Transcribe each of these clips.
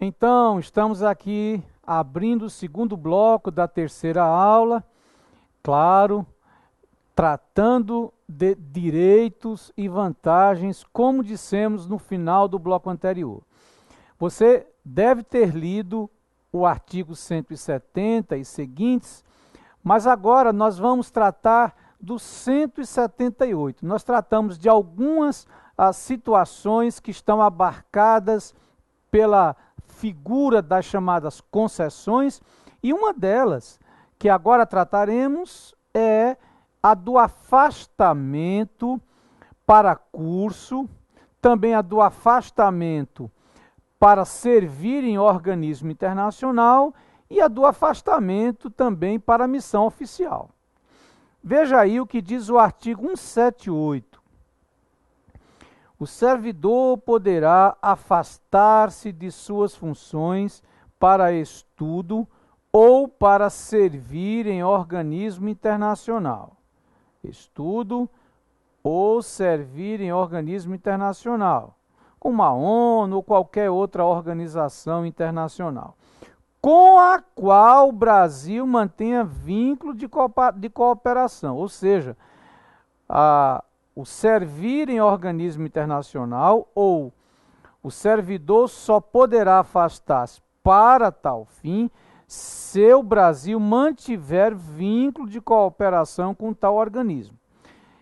Então, estamos aqui abrindo o segundo bloco da terceira aula, claro, tratando de direitos e vantagens, como dissemos no final do bloco anterior. Você deve ter lido o artigo 170 e seguintes, mas agora nós vamos tratar do 178. Nós tratamos de algumas situações que estão abarcadas pela figura das chamadas concessões, e uma delas, que agora trataremos, é a do afastamento para curso, também a do afastamento para servir em organismo internacional e a do afastamento também para missão oficial. Veja aí o que diz o artigo 178. O servidor poderá afastar-se de suas funções para estudo ou para servir em organismo internacional. Estudo ou servir em organismo internacional, como a ONU ou qualquer outra organização internacional, com a qual o Brasil mantenha vínculo de cooperação, ou seja, o servir em organismo internacional, ou o servidor só poderá afastar-se para tal fim se o Brasil mantiver vínculo de cooperação com tal organismo.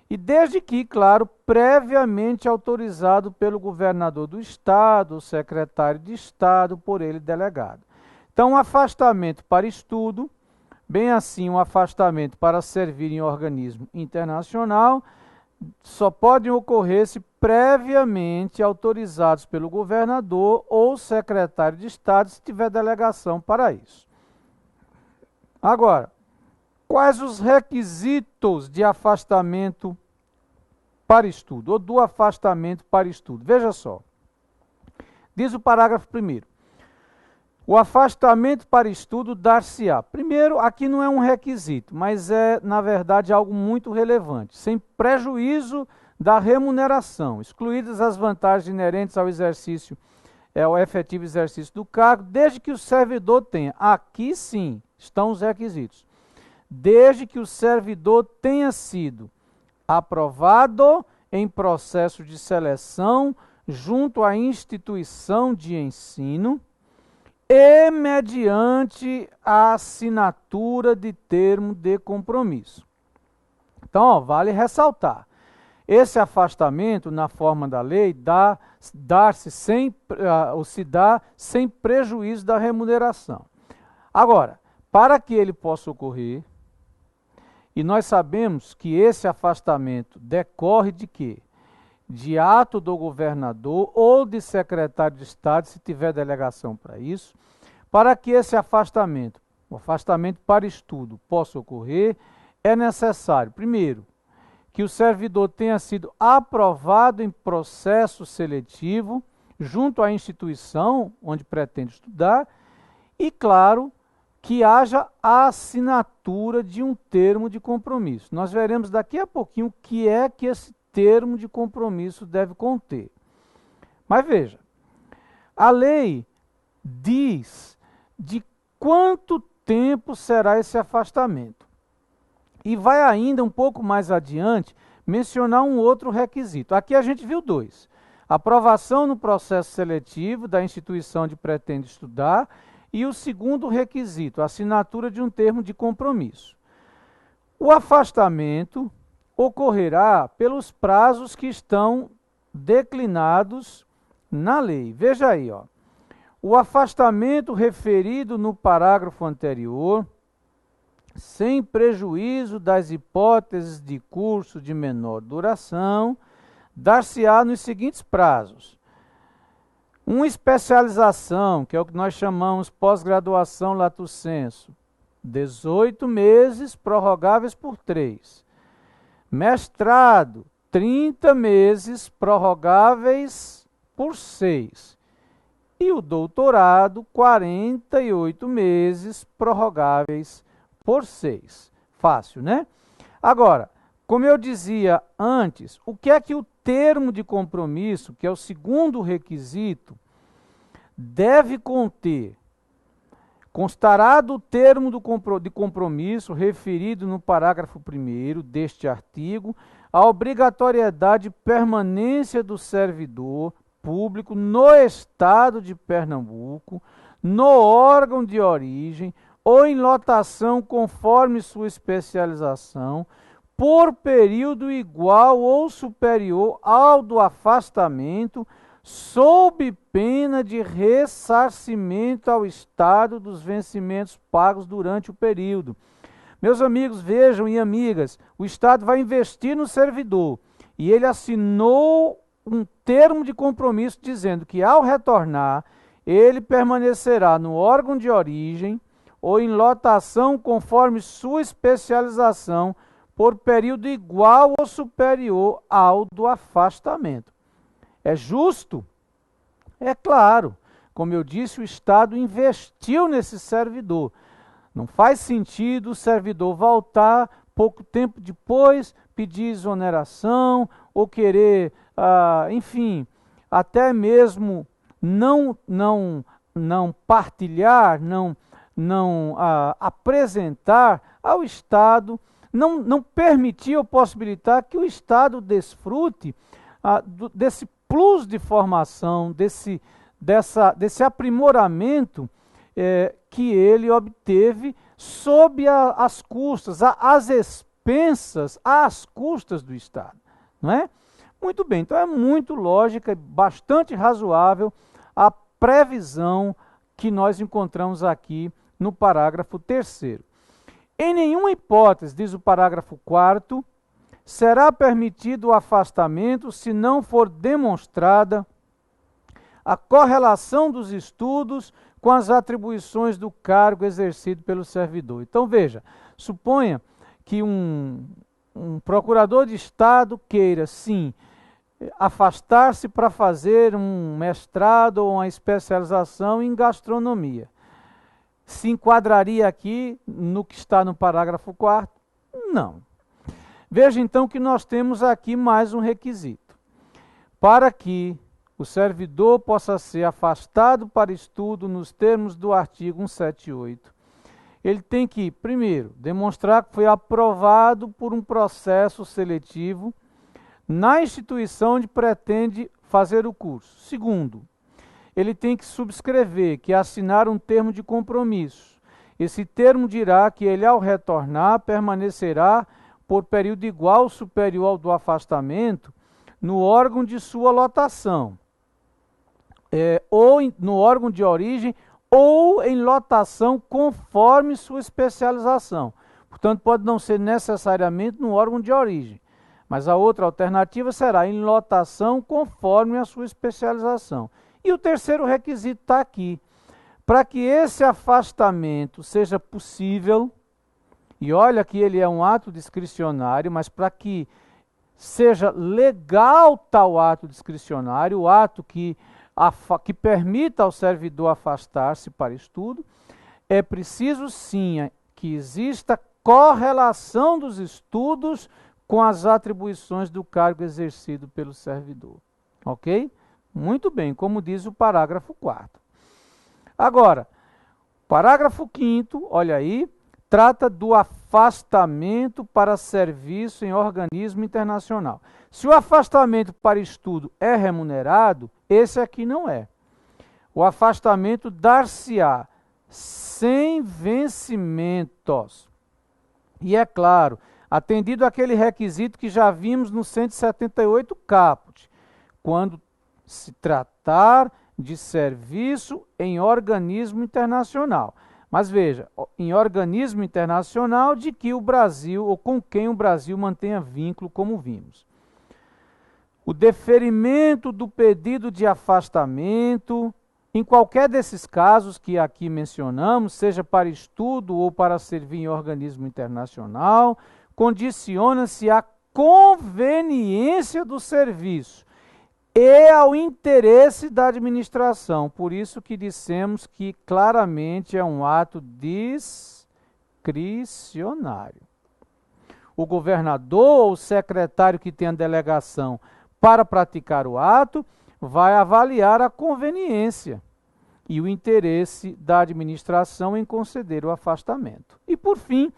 E desde que, claro, previamente autorizado pelo governador do Estado, o secretário de Estado, por ele delegado. Então, um afastamento para estudo, bem assim um afastamento para servir em organismo internacional, só podem ocorrer se previamente autorizados pelo governador ou secretário de Estado, se tiver delegação para isso. Agora, quais os requisitos de afastamento para estudo, ou do afastamento para estudo? Veja só, diz o parágrafo 1º. O afastamento para estudo dar-se-á. Primeiro, aqui não é um requisito, mas é, na verdade, algo muito relevante. Sem prejuízo da remuneração, excluídas as vantagens inerentes ao exercício, ao efetivo exercício do cargo, desde que o servidor tenha, aqui sim, estão os requisitos, desde que o servidor tenha sido aprovado em processo de seleção junto à instituição de ensino, e mediante a assinatura de termo de compromisso. Então, vale ressaltar, esse afastamento, na forma da lei, se dá sem prejuízo da remuneração. Agora, para que ele possa ocorrer, e nós sabemos que esse afastamento decorre de quê? De ato do governador ou de secretário de Estado, se tiver delegação para isso, para que esse afastamento, o afastamento para estudo, possa ocorrer, é necessário, primeiro, que o servidor tenha sido aprovado em processo seletivo junto à instituição onde pretende estudar e, claro, que haja a assinatura de um termo de compromisso. Nós veremos daqui a pouquinho o que é que esse termo de compromisso deve conter. Mas veja, a lei diz de quanto tempo será esse afastamento. E vai ainda um pouco mais adiante mencionar um outro requisito. Aqui a gente viu dois. Aprovação no processo seletivo da instituição onde pretende estudar e o segundo requisito, assinatura de um termo de compromisso. O afastamento ocorrerá pelos prazos que estão declinados na lei. Veja aí, ó. O afastamento referido no parágrafo anterior, sem prejuízo das hipóteses de curso de menor duração, dar-se-á nos seguintes prazos. Uma especialização, que é o que nós chamamos pós-graduação lato sensu, 18 meses prorrogáveis por 3. Mestrado, 30 meses prorrogáveis por 6. E o doutorado, 48 meses prorrogáveis por 6. Fácil, né? Agora, como eu dizia antes, o que é que o termo de compromisso, que é o segundo requisito, deve conter: constará do termo de compromisso referido no parágrafo 1º deste artigo a obrigatoriedade de permanência do servidor público no Estado de Pernambuco, no órgão de origem ou em lotação conforme sua especialização, por período igual ou superior ao do afastamento, sob pena de ressarcimento ao Estado dos vencimentos pagos durante o período. Meus amigos, vejam e amigas, o Estado vai investir no servidor e ele assinou um termo de compromisso dizendo que, ao retornar, ele permanecerá no órgão de origem ou em lotação conforme sua especialização por período igual ou superior ao do afastamento. É justo? É claro. Como eu disse, o Estado investiu nesse servidor. Não faz sentido o servidor voltar pouco tempo depois, pedir exoneração ou querer, enfim, até mesmo não partilhar, não apresentar ao Estado, não permitir ou possibilitar que o Estado desfrute desse plus de formação, desse aprimoramento que ele obteve sob as custas, às expensas, às custas do Estado, não é? Muito bem, então é muito lógica e bastante razoável a previsão que nós encontramos aqui no parágrafo 3º. Em nenhuma hipótese, diz o parágrafo 4º, será permitido o afastamento se não for demonstrada a correlação dos estudos com as atribuições do cargo exercido pelo servidor. Então, veja, suponha que um procurador de Estado queira, sim, afastar-se para fazer um mestrado ou uma especialização em gastronomia. Se enquadraria aqui no que está no parágrafo 4º? Não. Veja então que nós temos aqui mais um requisito. Para que o servidor possa ser afastado para estudo nos termos do artigo 178, ele tem que, primeiro, demonstrar que foi aprovado por um processo seletivo na instituição onde pretende fazer o curso. Segundo, ele tem que subscrever, que é assinar um termo de compromisso. Esse termo dirá que ele, ao retornar, permanecerá por período igual ou superior ao do afastamento no órgão de sua lotação, ou no órgão de origem, ou em lotação conforme sua especialização. Portanto, pode não ser necessariamente no órgão de origem, mas a outra alternativa será em lotação conforme a sua especialização. E o terceiro requisito está aqui. Para que esse afastamento seja possível, e olha que ele é um ato discricionário, mas para que seja legal tal ato discricionário, o ato que permita ao servidor afastar-se para estudo, é preciso sim que exista correlação dos estudos com as atribuições do cargo exercido pelo servidor. Ok? Muito bem, como diz o parágrafo 4º. Agora, parágrafo 5º, olha aí, trata do afastamento para serviço em organismo internacional. Se o afastamento para estudo é remunerado, esse aqui não é. O afastamento dar-se-á sem vencimentos. E é claro, atendido aquele requisito que já vimos no 178 caput, quando se tratar de serviço em organismo internacional. Mas veja, em organismo internacional de que o Brasil, ou com quem o Brasil mantenha vínculo, como vimos. O deferimento do pedido de afastamento, em qualquer desses casos que aqui mencionamos, seja para estudo ou para servir em organismo internacional, condiciona-se à conveniência do serviço e ao interesse da administração. Por isso que dissemos que claramente é um ato discricionário. O governador ou o secretário que tem a delegação para praticar o ato vai avaliar a conveniência. e o interesse da administração em conceder o afastamento. E, por fim,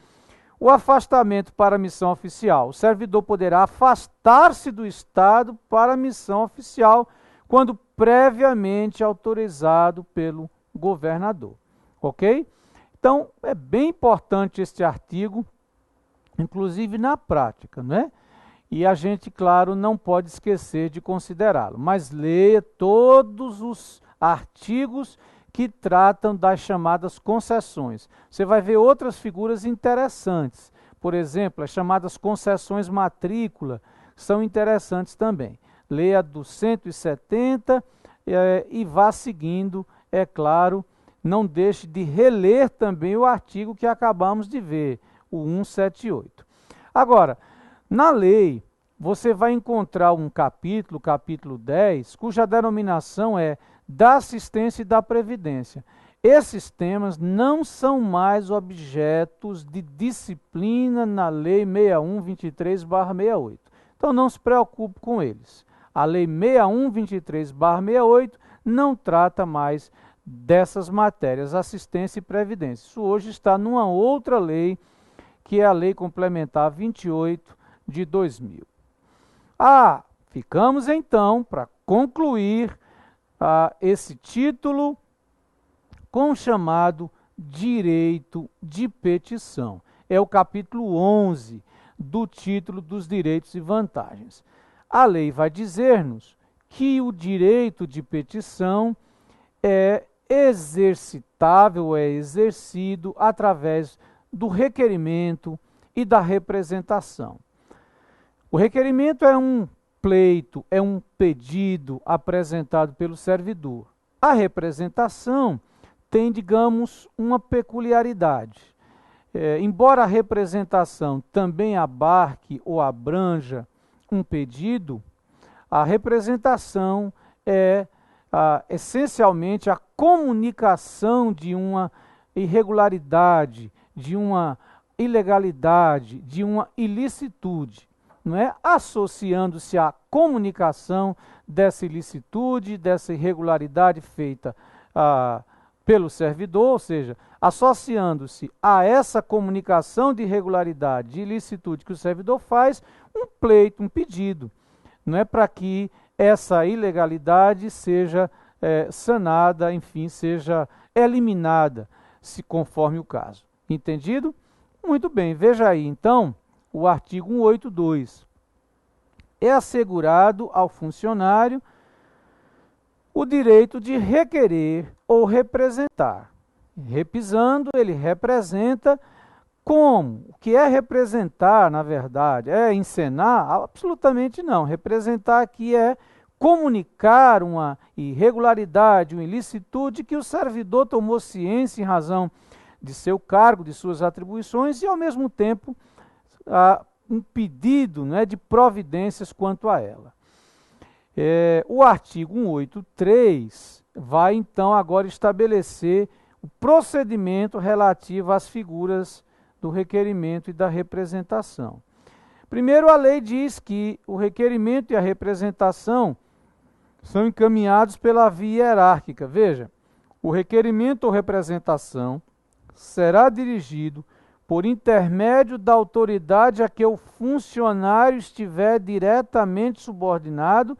o afastamento para a missão oficial. O servidor poderá afastar-se do Estado para a missão oficial quando previamente autorizado pelo governador. Ok? Então, é bem importante este artigo, inclusive na prática, não é? E a gente, claro, não pode esquecer de considerá-lo. Mas leia todos os artigos que tratam das chamadas concessões. Você vai ver outras figuras interessantes. Por exemplo, as chamadas concessões matrícula são interessantes também. Leia do 170 e vá seguindo, é claro. Não deixe de reler também o artigo que acabamos de ver, o 178. Agora, na lei, você vai encontrar um capítulo, capítulo 10, cuja denominação é da assistência e da previdência. Esses temas não são mais objetos de disciplina na Lei 6123/68. Então não se preocupe com eles. A Lei 6123/68 não trata mais dessas matérias, assistência e previdência. Isso hoje está numa outra lei, que é a Lei Complementar 28 de 2000. Ficamos então, para concluir, esse título com o chamado direito de petição. É o capítulo 11 do título dos direitos e vantagens. A lei vai dizer-nos que o direito de petição é exercitável, é exercido através do requerimento e da representação. O requerimento é um pleito, é um pedido apresentado pelo servidor. A representação tem, digamos, uma peculiaridade. Embora a representação também abarque ou abranja um pedido, a representação é essencialmente a comunicação de uma irregularidade, de uma ilegalidade, de uma ilicitude, não é? Associando-se à comunicação dessa ilicitude, dessa irregularidade feita pelo servidor, ou seja, associando-se a essa comunicação de irregularidade, de ilicitude que o servidor faz, um pleito, um pedido, não é, para que essa ilegalidade seja sanada, enfim, seja eliminada, se conforme o caso. Entendido? Muito bem, veja aí então o artigo 182. É assegurado ao funcionário o direito de requerer ou representar. Repisando, ele representa como? O que é representar, na verdade? É encenar? Absolutamente não. Representar aqui é comunicar uma irregularidade, uma ilicitude que o servidor tomou ciência em razão de seu cargo, de suas atribuições e, ao mesmo tempo, um pedido, né, de providências quanto a ela. O artigo 183 vai, então, agora estabelecer o procedimento relativo às figuras do requerimento e da representação. Primeiro, a lei diz que o requerimento e a representação são encaminhados pela via hierárquica. Veja, o requerimento ou representação será dirigido por intermédio da autoridade a que o funcionário estiver diretamente subordinado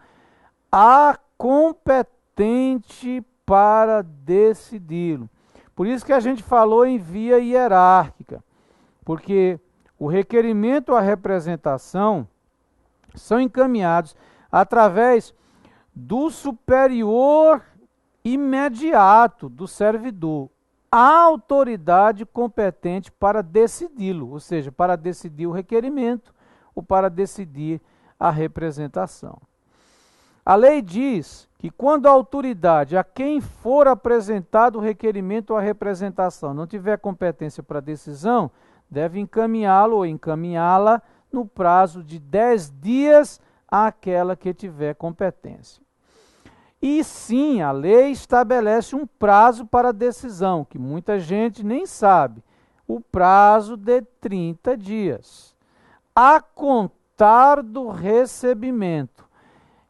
à competente para decidi-lo. Por isso que a gente falou em via hierárquica, porque o requerimento ou a representação são encaminhados através do superior imediato do servidor, a autoridade competente para decidi-lo, ou seja, para decidir o requerimento ou para decidir a representação. A lei diz que quando a autoridade a quem for apresentado o requerimento ou a representação não tiver competência para decisão, deve encaminhá-lo ou encaminhá-la no prazo de 10 dias àquela que tiver competência. E sim, a lei estabelece um prazo para a decisão, que muita gente nem sabe, o prazo de 30 dias, a contar do recebimento.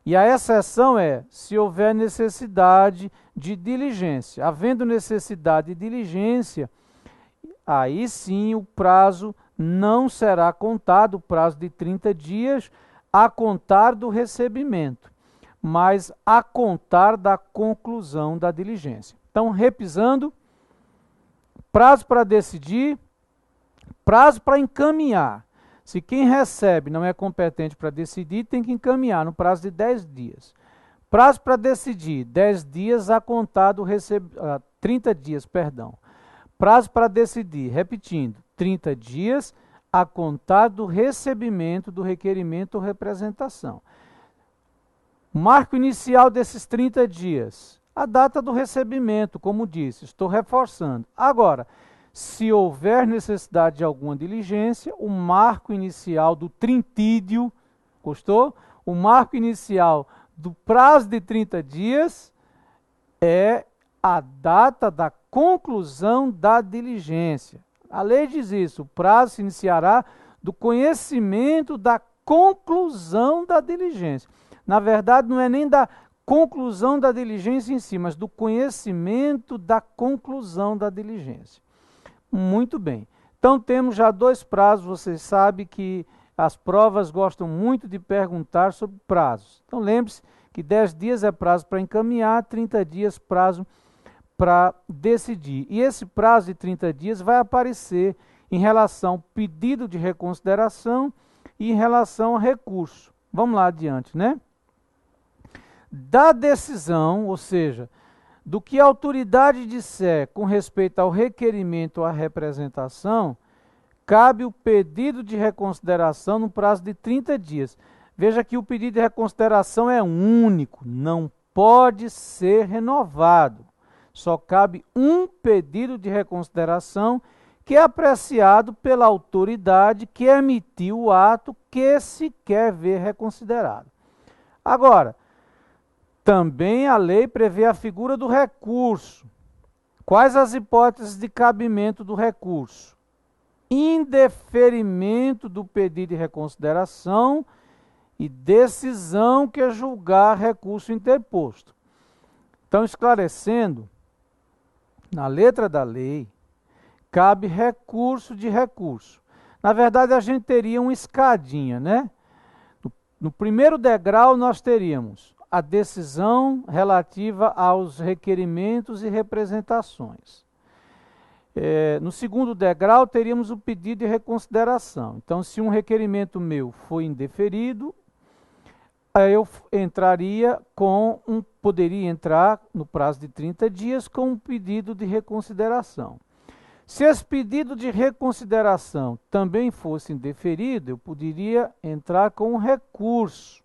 E a exceção é se houver necessidade de diligência. Havendo necessidade de diligência, aí sim o prazo não será contado, o prazo de 30 dias, a contar do recebimento, mas a contar da conclusão da diligência. Então, repisando, prazo para decidir, prazo para encaminhar. Se quem recebe não é competente para decidir, tem que encaminhar no prazo de 10 dias. Prazo para decidir, 10 dias a contar do 30 dias, perdão. Prazo para decidir, repetindo, 30 dias a contar do recebimento do requerimento ou representação. Marco inicial desses 30 dias, a data do recebimento, como disse, estou reforçando. Agora, se houver necessidade de alguma diligência, o marco inicial do trintídio, gostou? O marco inicial do prazo de 30 dias é a data da conclusão da diligência. A lei diz isso, o prazo se iniciará do conhecimento da conclusão da diligência. Na verdade, não é nem da conclusão da diligência em si, mas do conhecimento da conclusão da diligência. Muito bem. Então, temos já 2 prazos. Vocês sabem que as provas gostam muito de perguntar sobre prazos. Então, lembre-se que 10 dias é prazo para encaminhar, 30 dias prazo para decidir. E esse prazo de 30 dias vai aparecer em relação ao pedido de reconsideração e em relação ao recurso. Vamos lá adiante, né? Da decisão, ou seja, do que a autoridade disser com respeito ao requerimento ou à representação, cabe o pedido de reconsideração no prazo de 30 dias. Veja que o pedido de reconsideração é único, não pode ser renovado. Só cabe um pedido de reconsideração que é apreciado pela autoridade que emitiu o ato que se quer ver reconsiderado. Agora, também a lei prevê a figura do recurso. Quais as hipóteses de cabimento do recurso? Indeferimento do pedido de reconsideração e decisão que julgar recurso interposto. Então, esclarecendo, na letra da lei, cabe recurso de recurso. Na verdade, a gente teria uma escadinha, né? No primeiro degrau, nós teríamos a decisão relativa aos requerimentos e representações. No segundo degrau, teríamos o pedido de reconsideração. Então, se um requerimento meu foi indeferido, eu poderia entrar no prazo de 30 dias com um pedido de reconsideração. Se esse pedido de reconsideração também fosse indeferido, eu poderia entrar com um recurso.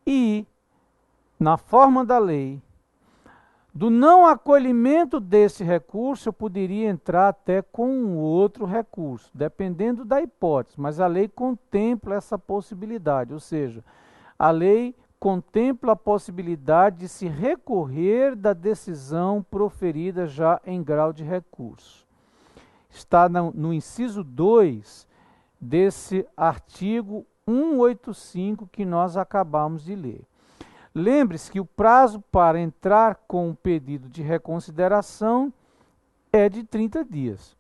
E, na forma da lei, do não acolhimento desse recurso, eu poderia entrar até com um outro recurso, dependendo da hipótese, mas a lei contempla essa possibilidade, ou seja, a lei contempla a possibilidade de se recorrer da decisão proferida já em grau de recurso. Está no inciso 2 desse artigo 185 que nós acabamos de ler. Lembre-se que o prazo para entrar com o pedido de reconsideração é de 30 dias.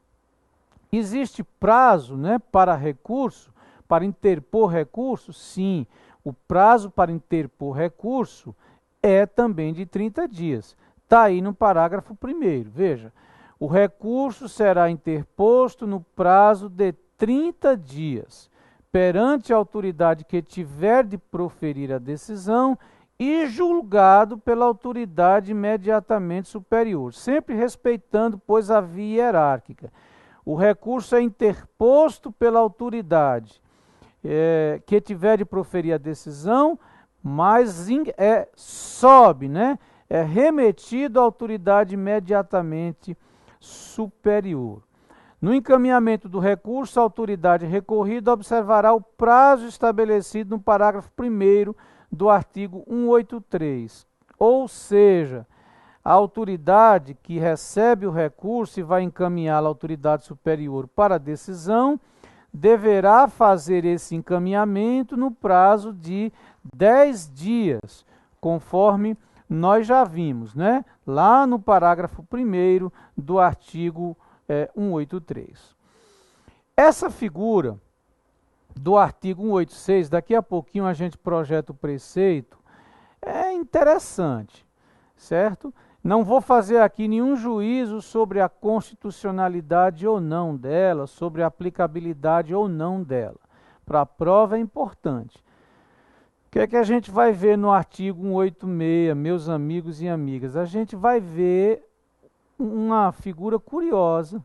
Existe prazo, né, para recurso, para interpor recurso? Sim. O prazo para interpor recurso é também de 30 dias. Está aí no parágrafo 1º. Veja, o recurso será interposto no prazo de 30 dias, perante a autoridade que tiver de proferir a decisão e julgado pela autoridade imediatamente superior, sempre respeitando, pois, a via hierárquica. O recurso é interposto pela autoridade que tiver de proferir a decisão, mas sobe, né? É remetido à autoridade imediatamente superior. No encaminhamento do recurso, a autoridade recorrida observará o prazo estabelecido no parágrafo 1º do artigo 183. Ou seja, a autoridade que recebe o recurso e vai encaminhá-lo à autoridade superior para a decisão, deverá fazer esse encaminhamento no prazo de 10 dias, conforme nós já vimos, né? Lá no parágrafo 1º do artigo 183. Essa figura do artigo 186, daqui a pouquinho a gente projeta o preceito, é interessante, certo? Não vou fazer aqui nenhum juízo sobre a constitucionalidade ou não dela, sobre a aplicabilidade ou não dela. Para a prova é importante. O que é que a gente vai ver no artigo 186, meus amigos e amigas? A gente vai ver uma figura curiosa,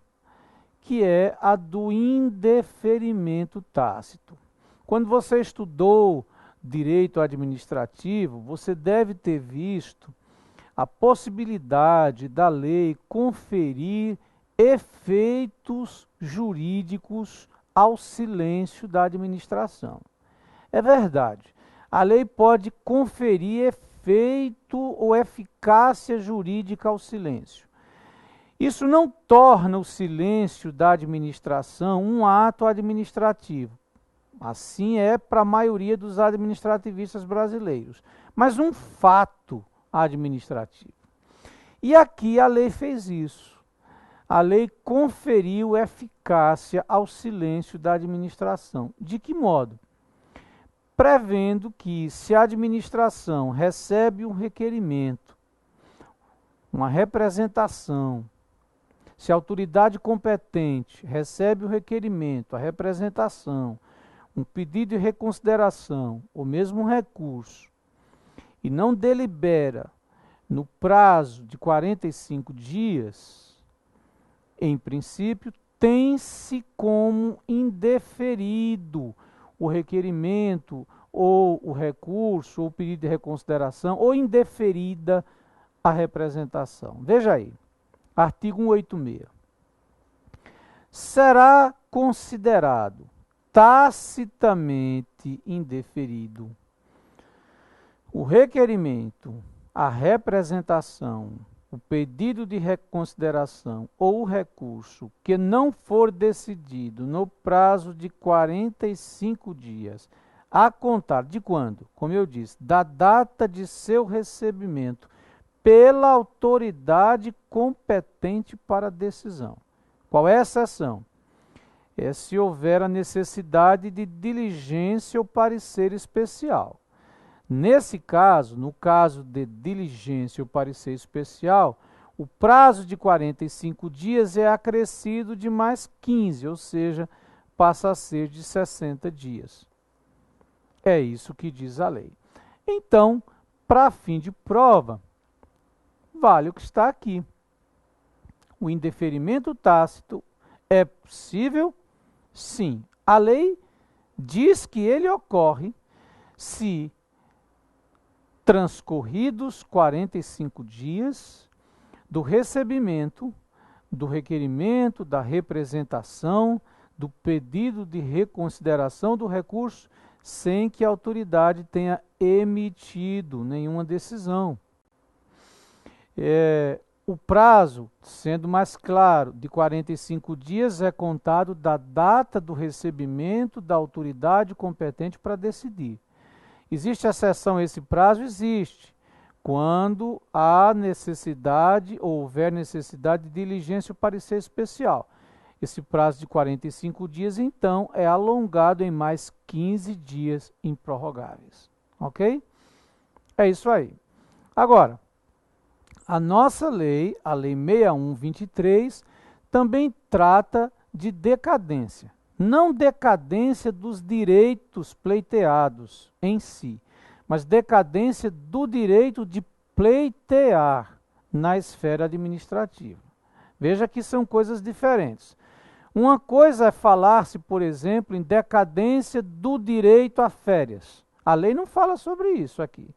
que é a do indeferimento tácito. Quando você estudou direito administrativo, você deve ter visto a possibilidade da lei conferir efeitos jurídicos ao silêncio da administração. É verdade, a lei pode conferir efeito ou eficácia jurídica ao silêncio. Isso não torna o silêncio da administração um ato administrativo. Assim é para a maioria dos administrativistas brasileiros, mas um fato administrativo. E aqui a lei fez isso. A lei conferiu eficácia ao silêncio da administração. De que modo? Prevendo que, se a administração recebe um requerimento, uma representação, se a autoridade competente recebe o requerimento, a representação, um pedido de reconsideração, ou mesmo um recurso, e não delibera no prazo de 45 dias, em princípio, tem-se como indeferido o requerimento, ou o recurso, ou o pedido de reconsideração, ou indeferida a representação. Veja aí, artigo 186. Será considerado tacitamente indeferido o requerimento, a representação, o pedido de reconsideração ou o recurso que não for decidido no prazo de 45 dias, a contar de quando? Como eu disse, da data de seu recebimento pela autoridade competente para a decisão. Qual é a exceção? É se houver a necessidade de diligência ou parecer especial. Nesse caso, no caso de diligência ou parecer especial, o prazo de 45 dias é acrescido de mais 15, ou seja, passa a ser de 60 dias. É isso que diz a lei. Então, para fim de prova, vale o que está aqui. O indeferimento tácito é possível? Sim. A lei diz que ele ocorre se transcorridos 45 dias do recebimento, do requerimento, da representação, do pedido de reconsideração do recurso, sem que a autoridade tenha emitido nenhuma decisão. O prazo, sendo mais claro, de 45 dias é contado da data do recebimento da autoridade competente para decidir. Existe exceção a esse prazo? Existe. Quando há necessidade ou houver necessidade de diligência ou parecer especial. Esse prazo de 45 dias, então, é alongado em mais 15 dias improrrogáveis. Ok? É isso aí. Agora, a nossa lei, a Lei 6123, também trata de decadência. Não decadência dos direitos pleiteados em si, mas decadência do direito de pleitear na esfera administrativa. Veja que são coisas diferentes. Uma coisa é falar-se, por exemplo, em decadência do direito a férias. A lei não fala sobre isso aqui.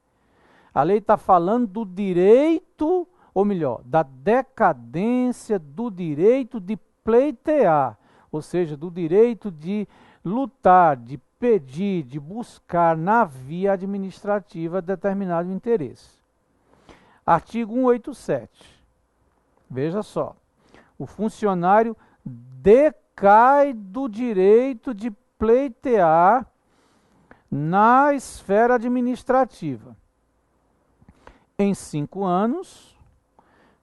A lei está falando do direito, ou melhor, da decadência do direito de pleitear, ou seja, do direito de lutar, de pedir, de buscar na via administrativa determinado interesse. Artigo 187. Veja só. O funcionário decai do direito de pleitear na esfera administrativa. em 5 anos,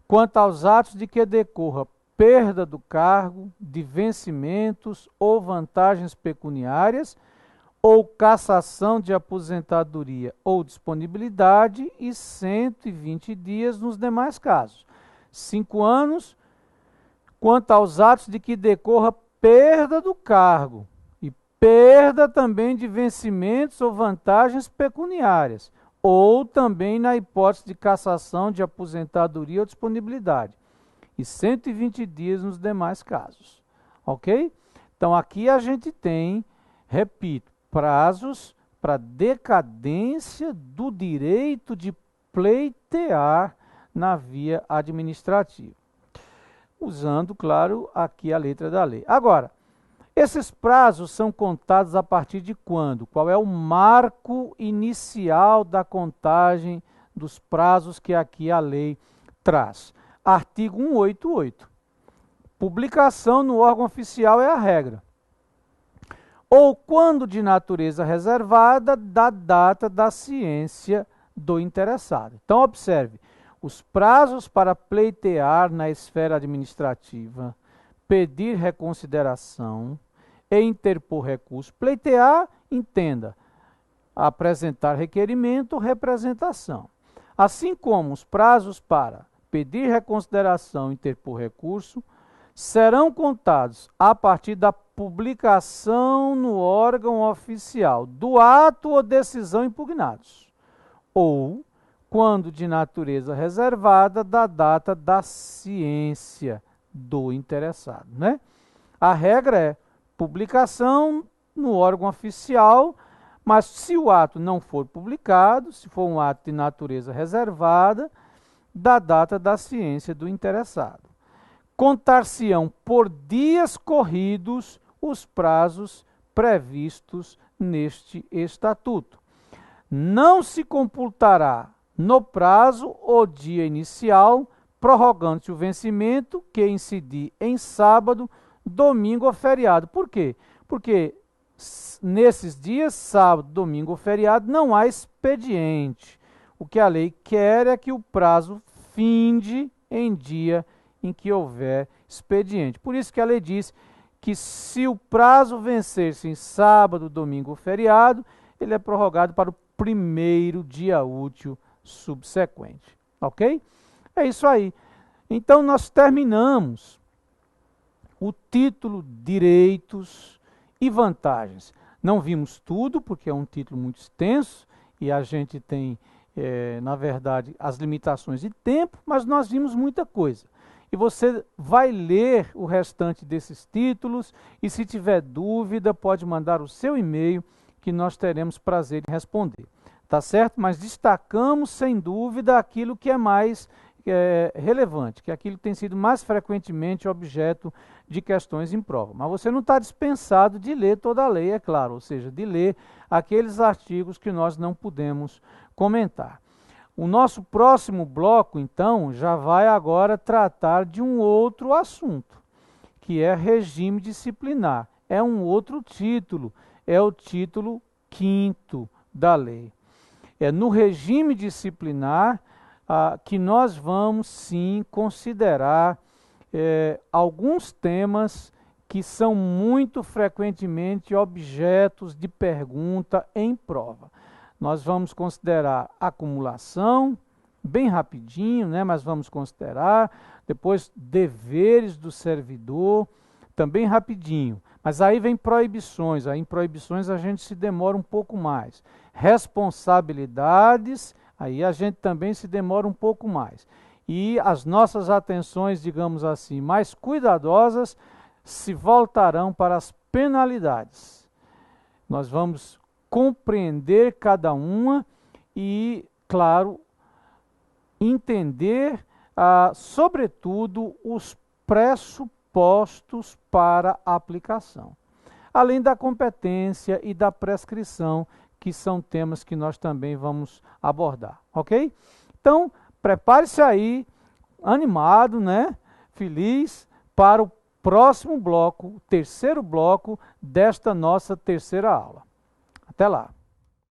quanto aos atos de que decorra perda do cargo, de vencimentos ou vantagens pecuniárias, ou cassação de aposentadoria ou disponibilidade, e 120 dias nos demais casos. 5 anos, quanto aos atos de que decorra perda do cargo e perda também de vencimentos ou vantagens pecuniárias, ou também na hipótese de cassação de aposentadoria ou disponibilidade, e 120 dias nos demais casos. Ok? Então aqui a gente tem, repito, prazos para decadência do direito de pleitear na via administrativa, usando, claro, aqui a letra da lei. Agora, esses prazos são contados a partir de quando? Qual é o marco inicial da contagem dos prazos que aqui a lei traz? Artigo 188. Publicação no órgão oficial é a regra. Ou quando de natureza reservada, da data da ciência do interessado. Então, observe, os prazos para pleitear na esfera administrativa, pedir reconsideração e interpor recurso. Pleitear, entenda, apresentar requerimento ou representação. Assim como os prazos para pedir reconsideração e interpor recurso serão contados a partir da publicação no órgão oficial do ato ou decisão impugnados, ou, quando de natureza reservada, da data da ciência do interessado, né? A regra é publicação no órgão oficial, mas se o ato não for publicado, se for um ato de natureza reservada, da data da ciência do interessado. Contar-se-ão por dias corridos os prazos previstos neste estatuto. Não se computará no prazo o dia inicial, prorrogando-se o vencimento que incidir em sábado, domingo ou feriado. Por quê? Porque nesses dias, sábado, domingo ou feriado, não há expediente. O que a lei quer é que o prazo finde em dia em que houver expediente. Por isso que a lei diz que se o prazo vencer-se em sábado, domingo ou feriado, ele é prorrogado para o primeiro dia útil subsequente. Ok? É isso aí. Então nós terminamos o título Direitos e Vantagens. Não vimos tudo, porque é um título muito extenso e a gente tem, na verdade, as limitações de tempo, mas nós vimos muita coisa. E você vai ler o restante desses títulos e, se tiver dúvida, pode mandar o seu e-mail que nós teremos prazer em responder. Tá certo? Mas destacamos, sem dúvida, aquilo que é mais relevante, que é aquilo que tem sido mais frequentemente objeto de questões em prova. Mas você não está dispensado de ler toda a lei, é claro, ou seja, de ler aqueles artigos que nós não pudemos comentar. O nosso próximo bloco, então, já vai agora tratar de um outro assunto, que é regime disciplinar. É um outro título, é o título 5º da lei. É no regime disciplinar que nós vamos, sim, considerar alguns temas que são muito frequentemente objetos de pergunta em prova. Nós vamos considerar acumulação, bem rapidinho, né? Mas vamos considerar. Depois, deveres do servidor, também rapidinho. Mas aí vem proibições. Aí em proibições a gente se demora um pouco mais. Responsabilidades, aí a gente também se demora um pouco mais. E as nossas atenções, digamos assim, mais cuidadosas, se voltarão para as penalidades. Nós vamos compreender cada uma e, claro, entender, sobretudo, os pressupostos para a aplicação. Além da competência e da prescrição, que são temas que nós também vamos abordar, ok? Então, prepare-se aí, animado, né? Feliz, para o próximo bloco, o terceiro bloco desta nossa terceira aula. Até lá!